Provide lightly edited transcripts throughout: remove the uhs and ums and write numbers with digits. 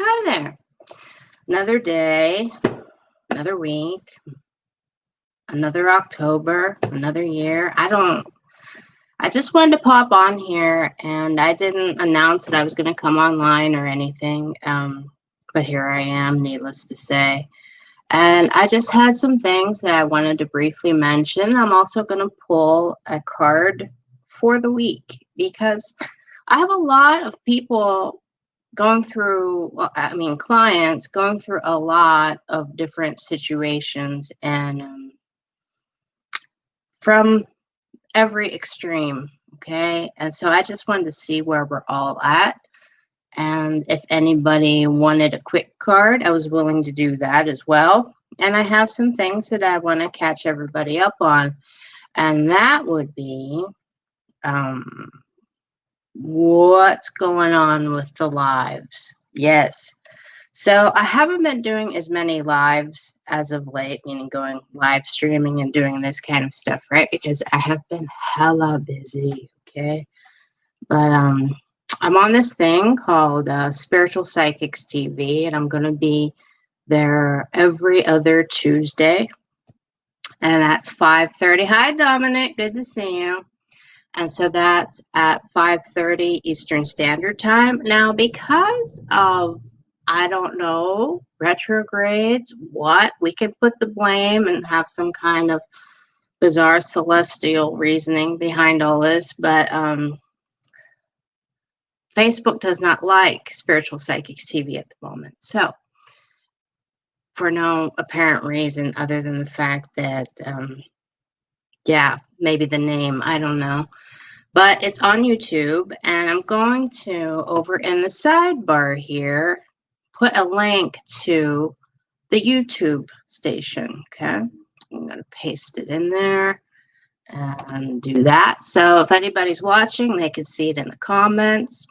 Hi there. Another day, another week, another October, another year. I just wanted to pop on here, and I didn't announce that I was going to come online or anything. But here I am, needless to say. And I just had some things that I wanted to briefly mention. I'm also going to pull a card for the week because I have a lot of people going through, well, I mean, clients going through a lot of different situations and from every extreme. Okay. And so I just wanted to see where we're all at. And if anybody wanted a quick card, I was willing to do that as well. And I have some things that I want to catch everybody up on. And that would be um, what's going on with the lives. Yes. So I haven't been doing as many lives as of late, meaning going live streaming and doing this kind of stuff, right? Because I have been hella busy, okay? But I'm on this thing called Spiritual Psychics TV, and I'm going to be there every other Tuesday, and that's 5:30. Hi, Dominic. Good to see you. And so that's at 5:30 Eastern Standard Time. Now, because of, I don't know, retrogrades, what, we can put the blame and have some kind of bizarre celestial reasoning behind all this, but Facebook does not like Spiritual Psychics TV at the moment. So, for no apparent reason other than the fact that, yeah, maybe the name, I don't know. But it's on YouTube, and I'm going to, over in the sidebar here, put a link to the YouTube station, okay? I'm going to paste it in there and do that. So if anybody's watching, they can see it in the comments.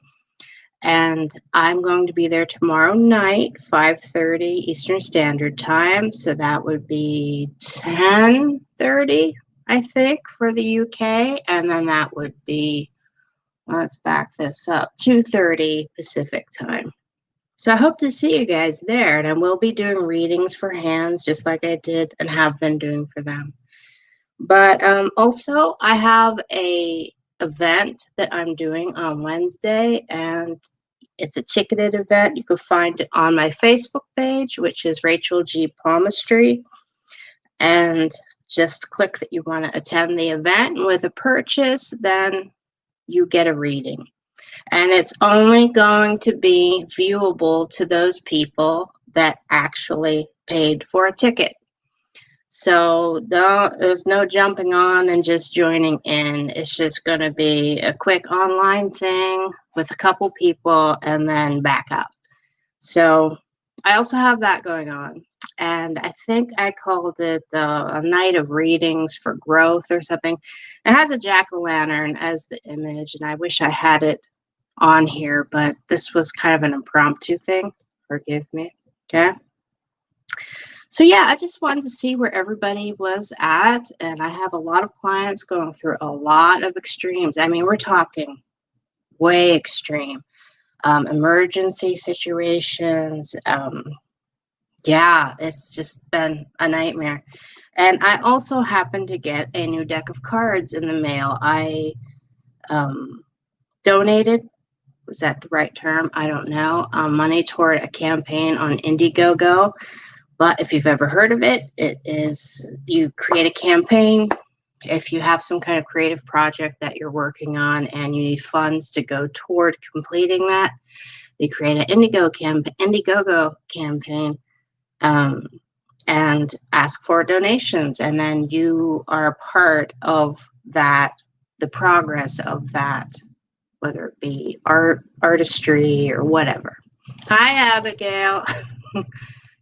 And I'm going to be there tomorrow night, 5:30 Eastern Standard Time. So that would be 10:30, I think, for the UK. And then that would be, let's back this up, 2:30 Pacific Time. So I hope to see you guys there. And I will be doing readings for hands just like I did and have been doing for them. But also, I have a event that I'm doing on Wednesday, and it's a ticketed event. You can find it on my Facebook page, which is Rachel G. Palmistry. And just click that you want to attend the event. And with a purchase, then you get a reading. And it's only going to be viewable to those people that actually paid for a ticket. So there's no jumping on and just joining in. It's just going to be a quick online thing with a couple people and then back out. So I also have that going on. And I think I called it a night of readings for growth or something. It has a jack-o'-lantern as the image, and I wish I had it on here, but this was kind of an impromptu thing. Forgive me. Okay. So yeah, I just wanted to see where everybody was at, and I have a lot of clients going through a lot of extremes. I mean, we're talking way extreme, emergency situations. Yeah, it's just been a nightmare. And I also happened to get a new deck of cards in the mail. I donated, was that the right term? I don't know, money toward a campaign on Indiegogo. But if you've ever heard of it, it is, you create a campaign. If you have some kind of creative project that you're working on and you need funds to go toward completing that, you create an Indiegogo campaign and ask for donations. And then you are part of that, the progress of that, whether it be artistry or whatever. Hi, Abigail.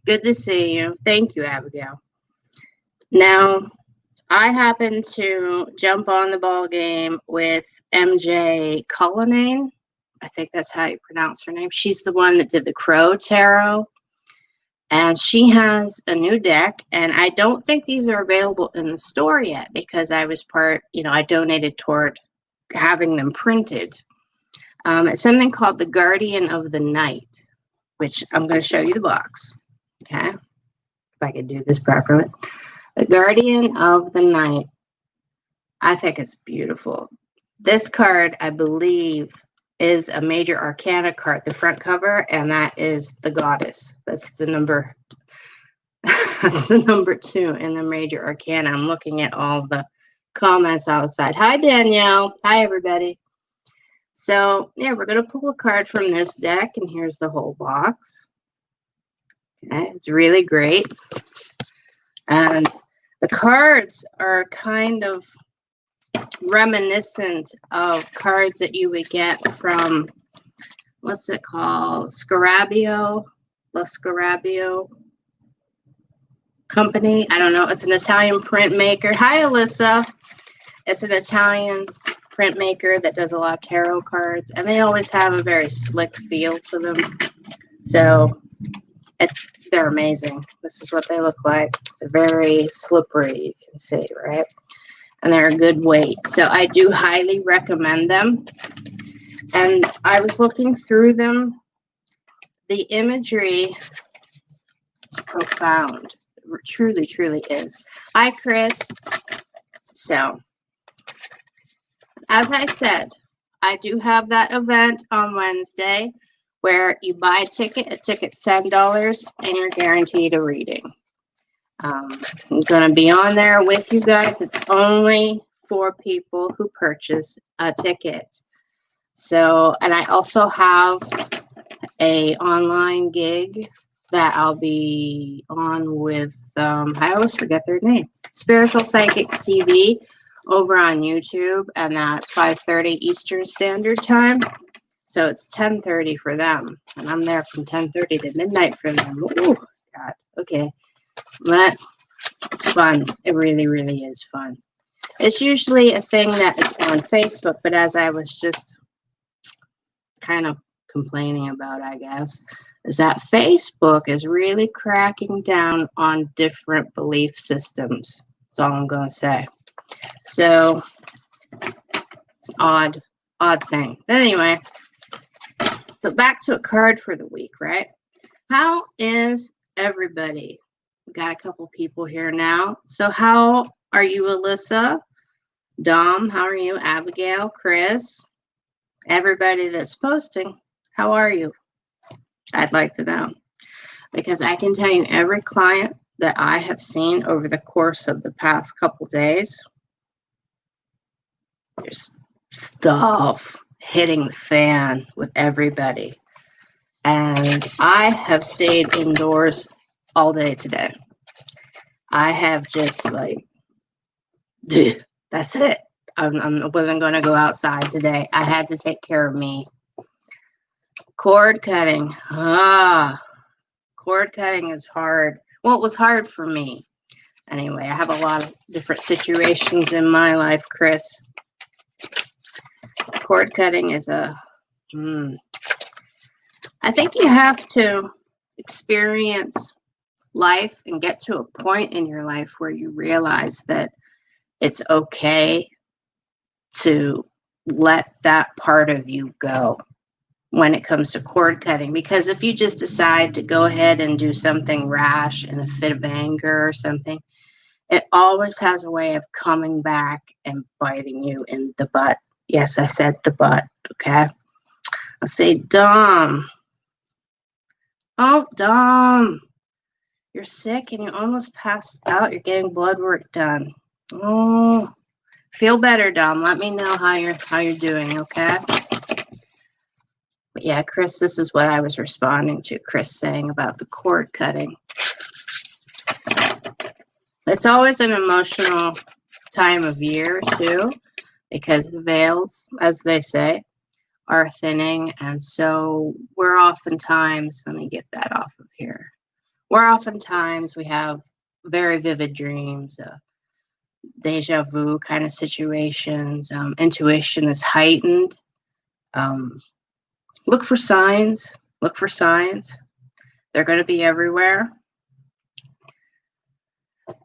Good to see you. Thank you, Abigail. Now, I happen to jump on the ball game with MJ Cullinane. I think that's how you pronounce her name. She's the one that did the Crow Tarot. And she has a new deck. And I don't think these are available in the store yet because I was I donated toward having them printed. It's something called the Guardian of the Night. which I'm going to show you the box. Okay. If I can do this properly. The Guardian of the Night. I think it's beautiful. This card, I believe, is a Major Arcana card, the front cover, and that is the Goddess. That's the number. That's the number 2 in the Major Arcana. I'm looking at all the comments outside. Hi, Danielle. Hi, everybody. So, yeah, we're going to pull a card from this deck, and here's the whole box. Okay, it's really great. And the cards are kind of reminiscent of cards that you would get from, what's it called? Scarabeo? La Scarabeo company. I don't know. It's an Italian printmaker. Hi, Alyssa. It's an Italian printmaker that does a lot of tarot cards, and they always have a very slick feel to them. So they're amazing. This is what they look like. They're very slippery, you can see, right? And they're a good weight. So I do highly recommend them. And I was looking through them. The imagery is profound. It truly, truly is. Hi, Chris. So, as I said, I do have that event on Wednesday where you buy a ticket's $10, and you're guaranteed a reading. I'm going to be on there with you guys. It's only for people who purchase a ticket. So, and I also have a online gig that I'll be on with, I always forget their name, Spiritual Psychics TV over on YouTube, and that's 5:30 Eastern Standard Time. So it's 10:30 for them, and I'm there from 10:30 to midnight for them. Oh, God. Okay. It's fun. It really, really is fun. It's usually a thing that is on Facebook, but as I was just kind of complaining about, I guess, is that Facebook is really cracking down on different belief systems. That's all I'm going to say. So it's an odd thing. But anyway, so back to a card for the week, right? How is everybody? We got a couple people here now. So how are you, Alyssa? Dom, how are you? Abigail, Chris, everybody that's posting, how are you? I'd like to know. Because I can tell you every client that I have seen over the course of the past couple days, there's stuff hitting the fan with everybody. And I have stayed indoors all day today. I have just like, that's it. I wasn't going to go outside today. I had to take care of me. Cord cutting. Cord cutting is hard. Well, it was hard for me. Anyway, I have a lot of different situations in my life, Chris. Cord cutting is I think you have to experience life and get to a point in your life where you realize that it's okay to let that part of you go when it comes to cord cutting. Because if you just decide to go ahead and do something rash in a fit of anger or something, it always has a way of coming back and biting you in the butt. Yes, I said the butt, okay? Let's say Dom. Oh, Dom. You're sick and you almost passed out. You're getting blood work done. Oh, feel better, Dom. Let me know how you're doing, okay? But yeah, Chris, this is what I was responding to Chris saying about the cord cutting. It's always an emotional time of year too, because the veils, as they say, are thinning, and so we're oftentimes, let me get that off of here. We have very vivid dreams, deja vu kind of situations. Intuition is heightened. Look for signs. They're going to be everywhere.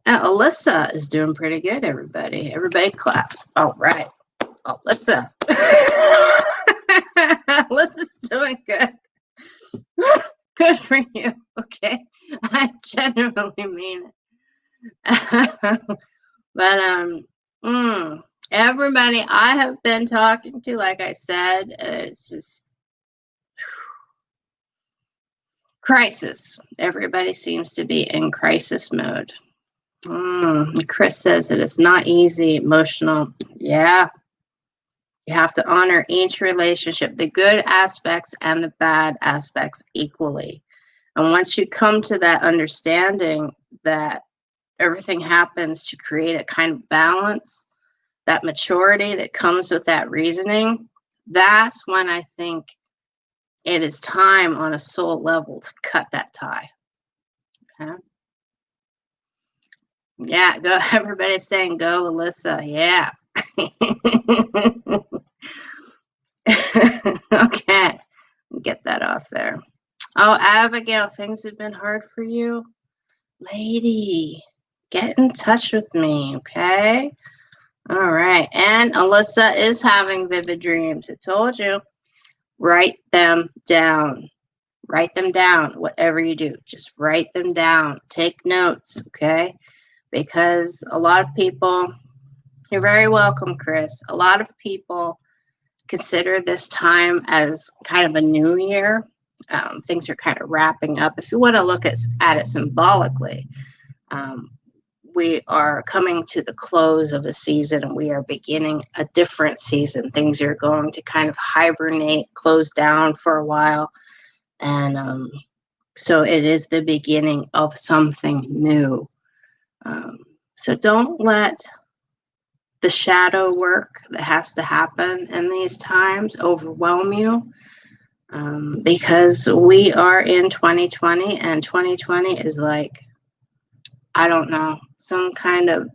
Alyssa is doing pretty good, everybody. Everybody clap. All right. Alyssa. Alyssa's doing good. Good for you. Okay. I genuinely mean it. But everybody I have been talking to, like I said, it's just crisis. Everybody seems to be in crisis mode. Chris says that it's not easy, emotional. Yeah. You have to honor each relationship, the good aspects and the bad aspects equally. And once you come to that understanding that everything happens to create a kind of balance, that maturity that comes with that reasoning, that's when I think it is time on a soul level to cut that tie. Okay? Yeah, go. Everybody's saying go, Alyssa. Yeah. Okay. Get that off there. Oh, Abigail, things have been hard for you. Lady, get in touch with me, okay? All right. And Alyssa is having vivid dreams. I told you. Write them down. Write them down. Whatever you do, just write them down. Take notes, okay? Because a lot of people, you're very welcome, Chris. A lot of people consider this time as kind of a new year. Things are kind of wrapping up. If you want to look at it symbolically, we are coming to the close of a season and we are beginning a different season. Things are going to kind of hibernate, close down for a while. And so it is the beginning of something new. So don't let the shadow work that has to happen in these times overwhelm you, because we are in 2020 and 2020 is like, I don't know, some kind of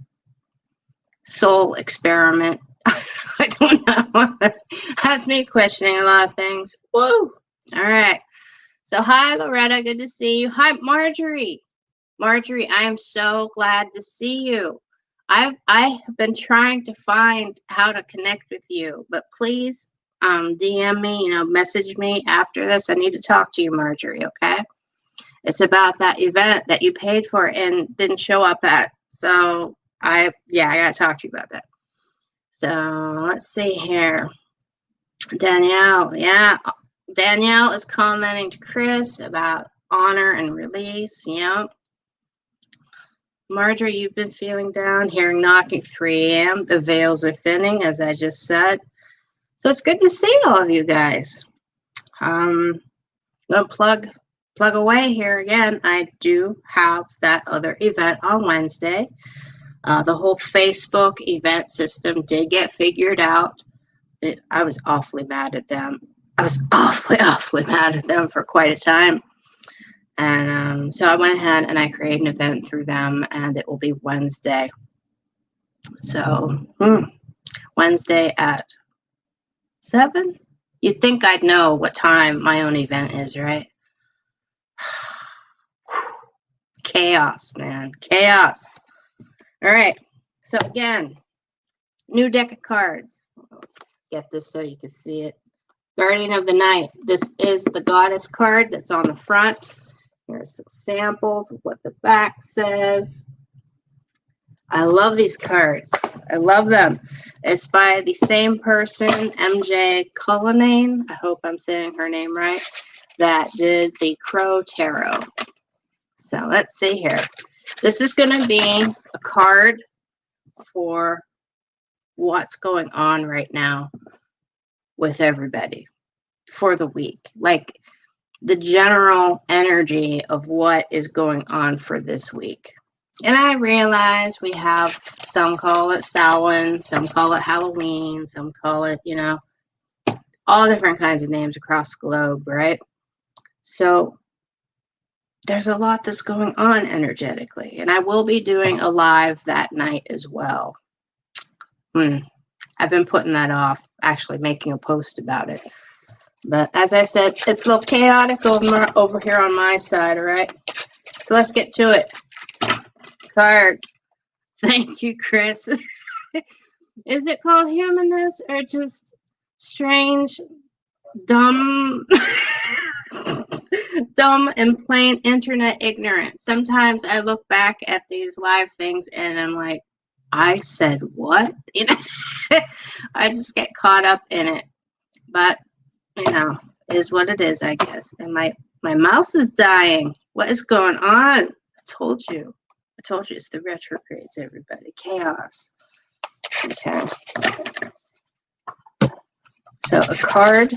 soul experiment. I don't know. Has me questioning a lot of things. Whoa. All right. So hi, Loretta. Good to see you. Hi, Marjorie. Marjorie, I am so glad to see you. I have been trying to find how to connect with you, but please DM me, message me after this. I need to talk to you, Marjorie, okay? It's about that event that you paid for and didn't show up at. So I got to talk to you about that. So let's see here. Danielle, yeah. Danielle is commenting to Chris about honor and release. Yeah. Marjorie, you've been feeling down, hearing knocking 3 a.m. The veils are thinning, as I just said. So it's good to see all of you guys. I'm going to plug away here again. I do have that other event on Wednesday. The whole Facebook event system did get figured out. I was awfully mad at them. I was awfully mad at them for quite a time. And so I went ahead and I created an event through them, and it will be Wednesday. So Wednesday at 7? You'd think I'd know what time my own event is, right? Chaos, man. Chaos. All right. So again, new deck of cards. Get this so you can see it. Guardian of the Night. This is the goddess card that's on the front. Here's some samples of what the back says. I love these cards. I love them. It's by the same person, MJ Cullinane. I hope I'm saying her name right. That did the Crow Tarot. So let's see here. This is going to be a card for what's going on right now with everybody for the week. Like the general energy of what is going on for this week. And I realize we have, some call it Samhain, some call it Halloween, some call it, all different kinds of names across the globe, right? So there's a lot that's going on energetically. And I will be doing a live that night as well. I've been putting that off, actually making a post about it. But as I said, it's a little chaotic over here on my side, all right? So let's get to it. Cards. Thank you, Chris. Is it called humanness or just strange, dumb dumb and plain internet ignorant. Sometimes I look back at these live things and I'm like, I said what? You know, I just get caught up in it. But, you know, is what it is, I guess. And my mouse is dying. What is going on? I told you it's the retrogrades, everybody. Chaos. Okay. So a card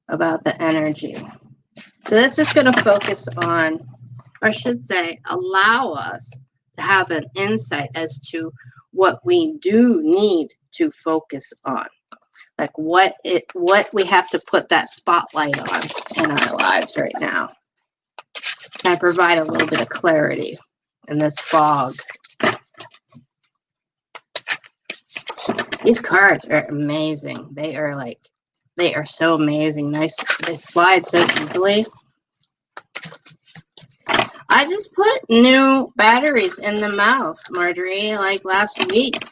about the energy. So that's just going to focus on, or I should say, allow us to have an insight as to what we do need to focus on. Like what we have to put that spotlight on in our lives right now. And provide a little bit of clarity in this fog. These cards are amazing. They are so amazing. Nice. They slide so easily. I just put new batteries in the mouse, Marjorie, like last week.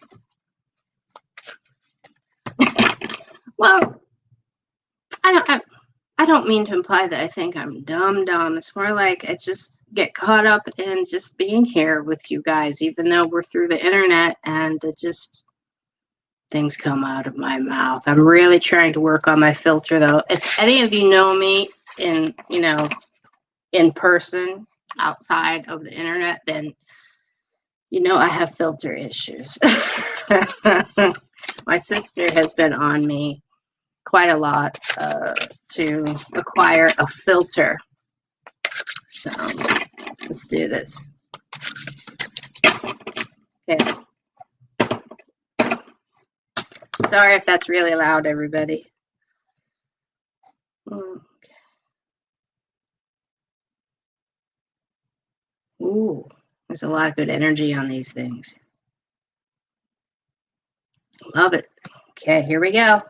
Well, I don't mean to imply that I think I'm dumb. It's more like I just get caught up in just being here with you guys, even though we're through the internet, and it just things come out of my mouth. I'm really trying to work on my filter, though. If any of you know me in person, outside of the internet, then you know I have filter issues. My sister has been on me quite a lot to acquire a filter. So let's do this. Okay. Sorry if that's really loud, everybody. Okay. Ooh, there's a lot of good energy on these things. Love it. Okay, here we go.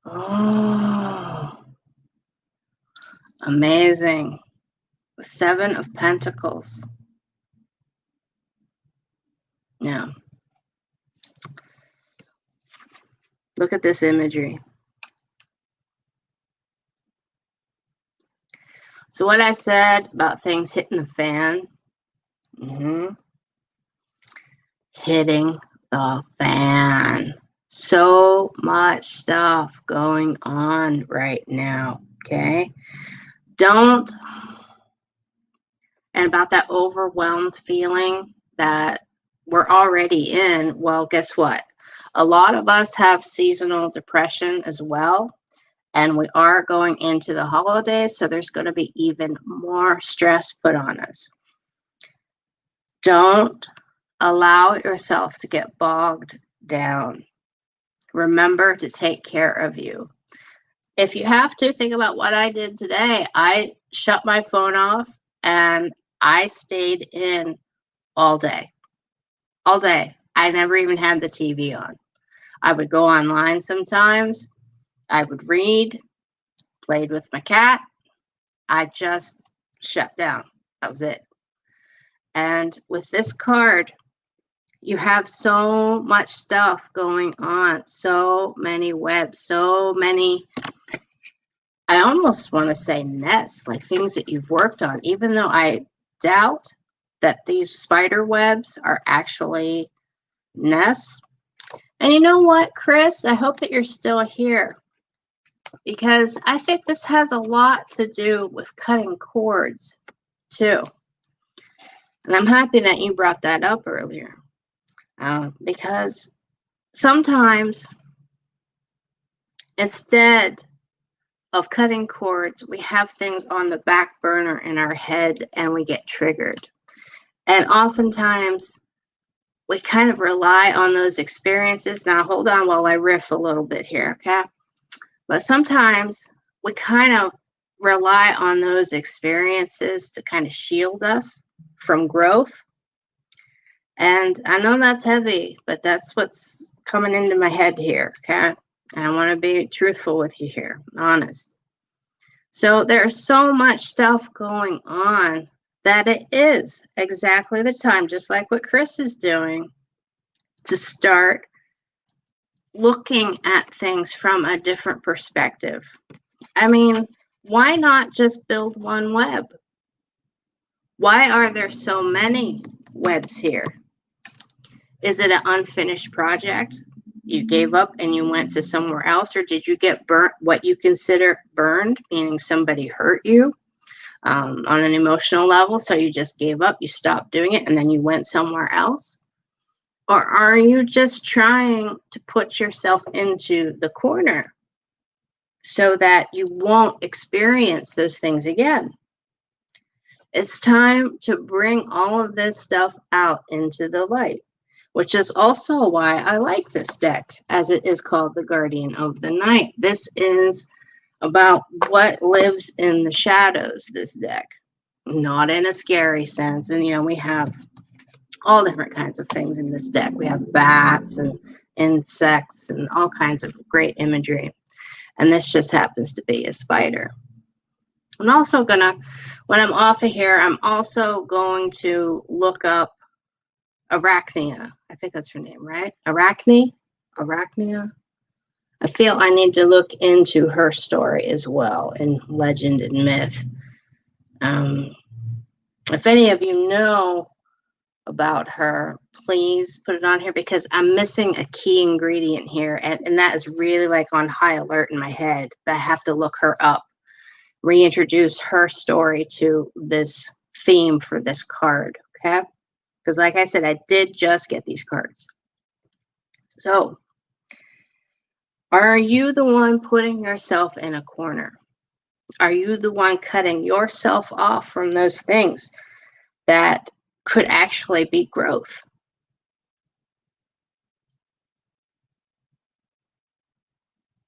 Oh, amazing. The Seven of Pentacles. Now, look at this imagery. So what I said about things hitting the fan, hitting the fan. So much stuff going on right now, okay? And about that overwhelmed feeling that we're already in, well, guess what? A lot of us have seasonal depression as well. And we are going into the holidays, so there's going to be even more stress put on us. Don't allow yourself to get bogged down. Remember to take care of you. If you have to, think about what I did today. I shut my phone off and I stayed in all day. All day. I never even had the TV on. I would go online sometimes. I would read, played with my cat. I just shut down. That was it. And with this card, you have so much stuff going on, so many webs, so many, I almost want to say nests, like things that you've worked on, even though I doubt that these spider webs are actually nests. And you know what, Chris? I hope that you're still here, because I think this has a lot to do with cutting cords too. And I'm happy that you brought that up earlier, because sometimes instead of cutting cords, we have things on the back burner in our head and we get triggered. And oftentimes we kind of rely on those experiences. Now, hold on while I riff a little bit here, okay? But sometimes we kind of rely on those experiences to kind of shield us from growth. And I know that's heavy, but that's what's coming into my head here, okay? And I want to be truthful with you here, honest. So there's so much stuff going on that it is exactly the time, just like what Chris is doing, to start looking at things from a different perspective. I mean, why not just build one web? Why are there so many webs here? Is it an unfinished project? You gave up and you went to somewhere else, or did you get burnt, what you consider burned, meaning somebody hurt you on an emotional level, so you just gave up, you stopped doing it, and then you went somewhere else? Or are you just trying to put yourself into the corner so that you won't experience those things again? It's time to bring all of this stuff out into the light, which is also why I like this deck, as it is called the Guardian of the Night. This is about what lives in the shadows, this deck, not in a scary sense. And, you know, we have all different kinds of things in this deck. We have bats and insects and all kinds of great imagery. And this just happens to be a spider. I'm also gonna, when I'm off of here, I'm also going to look up Arachnia. I think that's her name, right? Arachnia? I feel I need to look into her story as well in legend and myth. If any of you know about her, please put it on here, because I'm missing a key ingredient here, and that is really like on high alert in my head that I have to look her up, reintroduce her story to this theme for this card, okay? Because like I said, I did just get these cards. So, are you the one putting yourself in a corner? Are you the one cutting yourself off from those things that could actually be growth?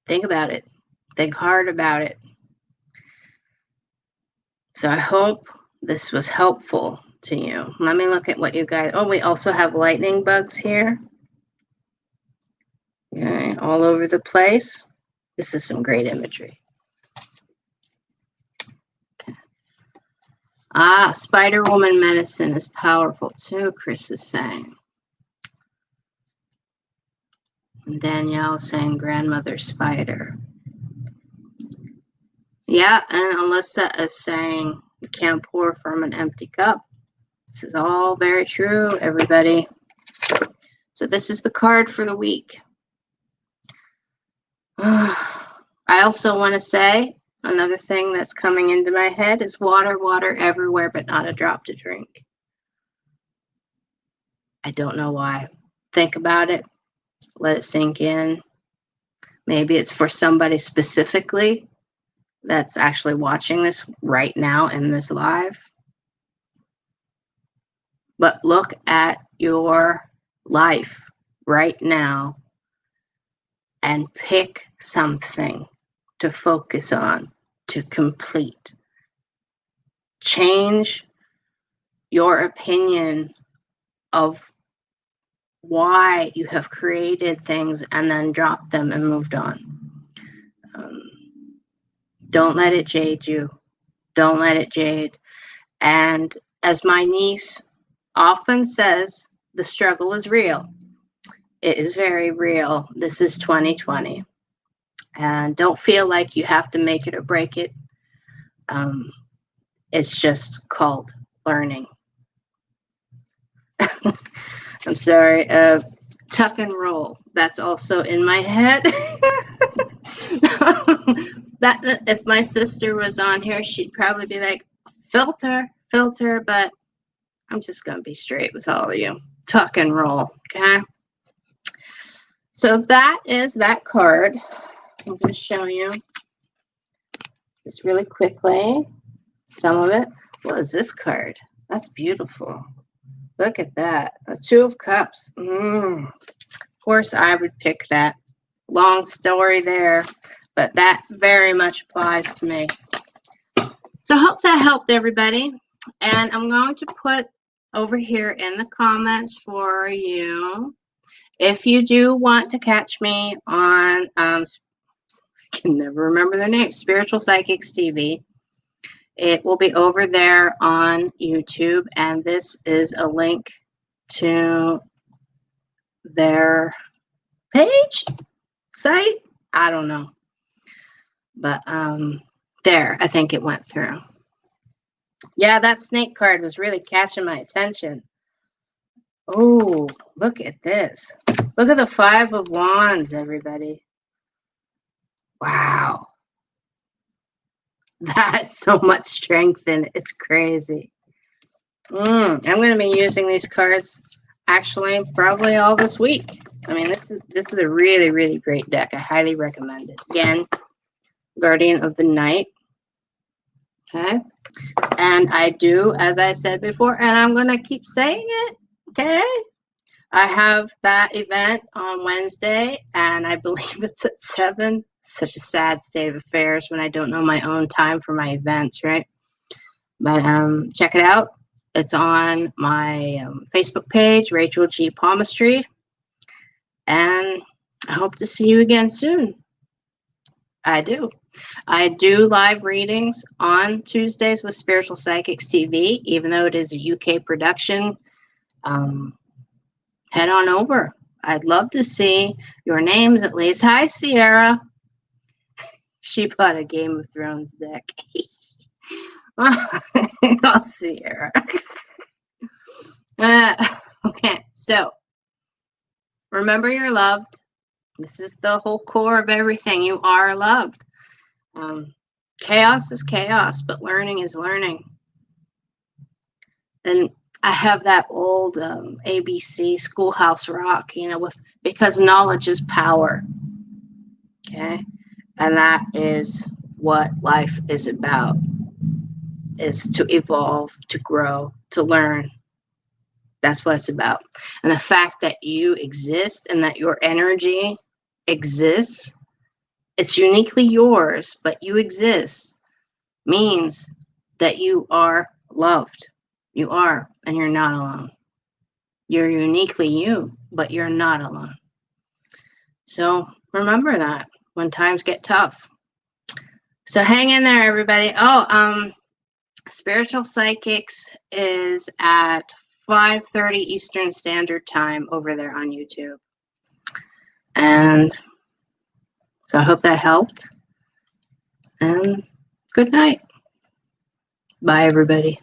Think about it. Think hard about it. So I hope this was helpful to you. Let me look at what you guys... Oh, we also have lightning bugs here. Okay, all over the place. This is some great imagery. Okay. Spider Woman medicine is powerful too, Chris is saying. And Danielle saying grandmother spider. Yeah, and Alyssa is saying you can't pour from an empty cup. This is all very true, everybody. So this is the card for the week. I also want to say another thing that's coming into my head is water, water everywhere, but not a drop to drink. I don't know why. Think about it. Let it sink in. Maybe it's for somebody specifically that's actually watching this right now in this live. But look at your life right now and pick something to focus on, to complete. Change your opinion of why you have created things and then dropped them and moved on. Don't let it jade you. Don't let it jade. And as my niece often says, the struggle is real. It is very real. This is 2020. And don't feel like you have to make it or break it. It's just called learning. I'm sorry. Tuck and roll. That's also in my head. That if my sister was on here, she'd probably be like, filter, but I'm just going to be straight with all of you. Tuck and roll, okay? So that is that card. I'm going to show you just really quickly some of it. What is this card? That's beautiful. Look at that. A Two of Cups. Of course, I would pick that. Long story there, but that very much applies to me. So I hope that helped everybody. And I'm going to put over here in the comments for you, if you do want to catch me on, I can never remember their name, Spiritual Psychics TV. It will be over there on YouTube, and this is a link to their page, site, I don't know. But there, I think it went through. Yeah, that snake card was really catching my attention. Oh, look at this. Look at the 5 of Wands, everybody. Wow. That's so much strength in it. It's crazy. I'm going to be using these cards actually probably all this week. I mean, this is a really, really great deck. I highly recommend it. Again, Guardian of the Night. Okay. And I do, as I said before, and I'm going to keep saying it. Okay. I have that event on Wednesday, and I believe it's at 7. Such a sad state of affairs when I don't know my own time for my events, right? But check it out. It's on my Facebook page, Rachel G. Palmistry. And I hope to see you again soon. I do. I do live readings on Tuesdays with Spiritual Psychics TV, even though it is a UK production. Head on over. I'd love to see your names at least. Hi, Sierra. She bought a Game of Thrones deck. Oh, Sierra. Okay, so remember you're loved. This is the whole core of everything. You are loved. Chaos is chaos, but learning is learning. And I have that old ABC Schoolhouse Rock, because knowledge is power. Okay. And that is what life is about, is to evolve, to grow, to learn. That's what it's about. And the fact that you exist and that your energy exists, it's uniquely yours, but you exist, means that you are loved. You are, and you're not alone. You're uniquely you, but you're not alone. So remember that when times get tough. So hang in there, everybody. Spiritual Psychics is at 5:30 Eastern Standard Time over there on YouTube. And so I hope that helped. And good night. Bye, everybody.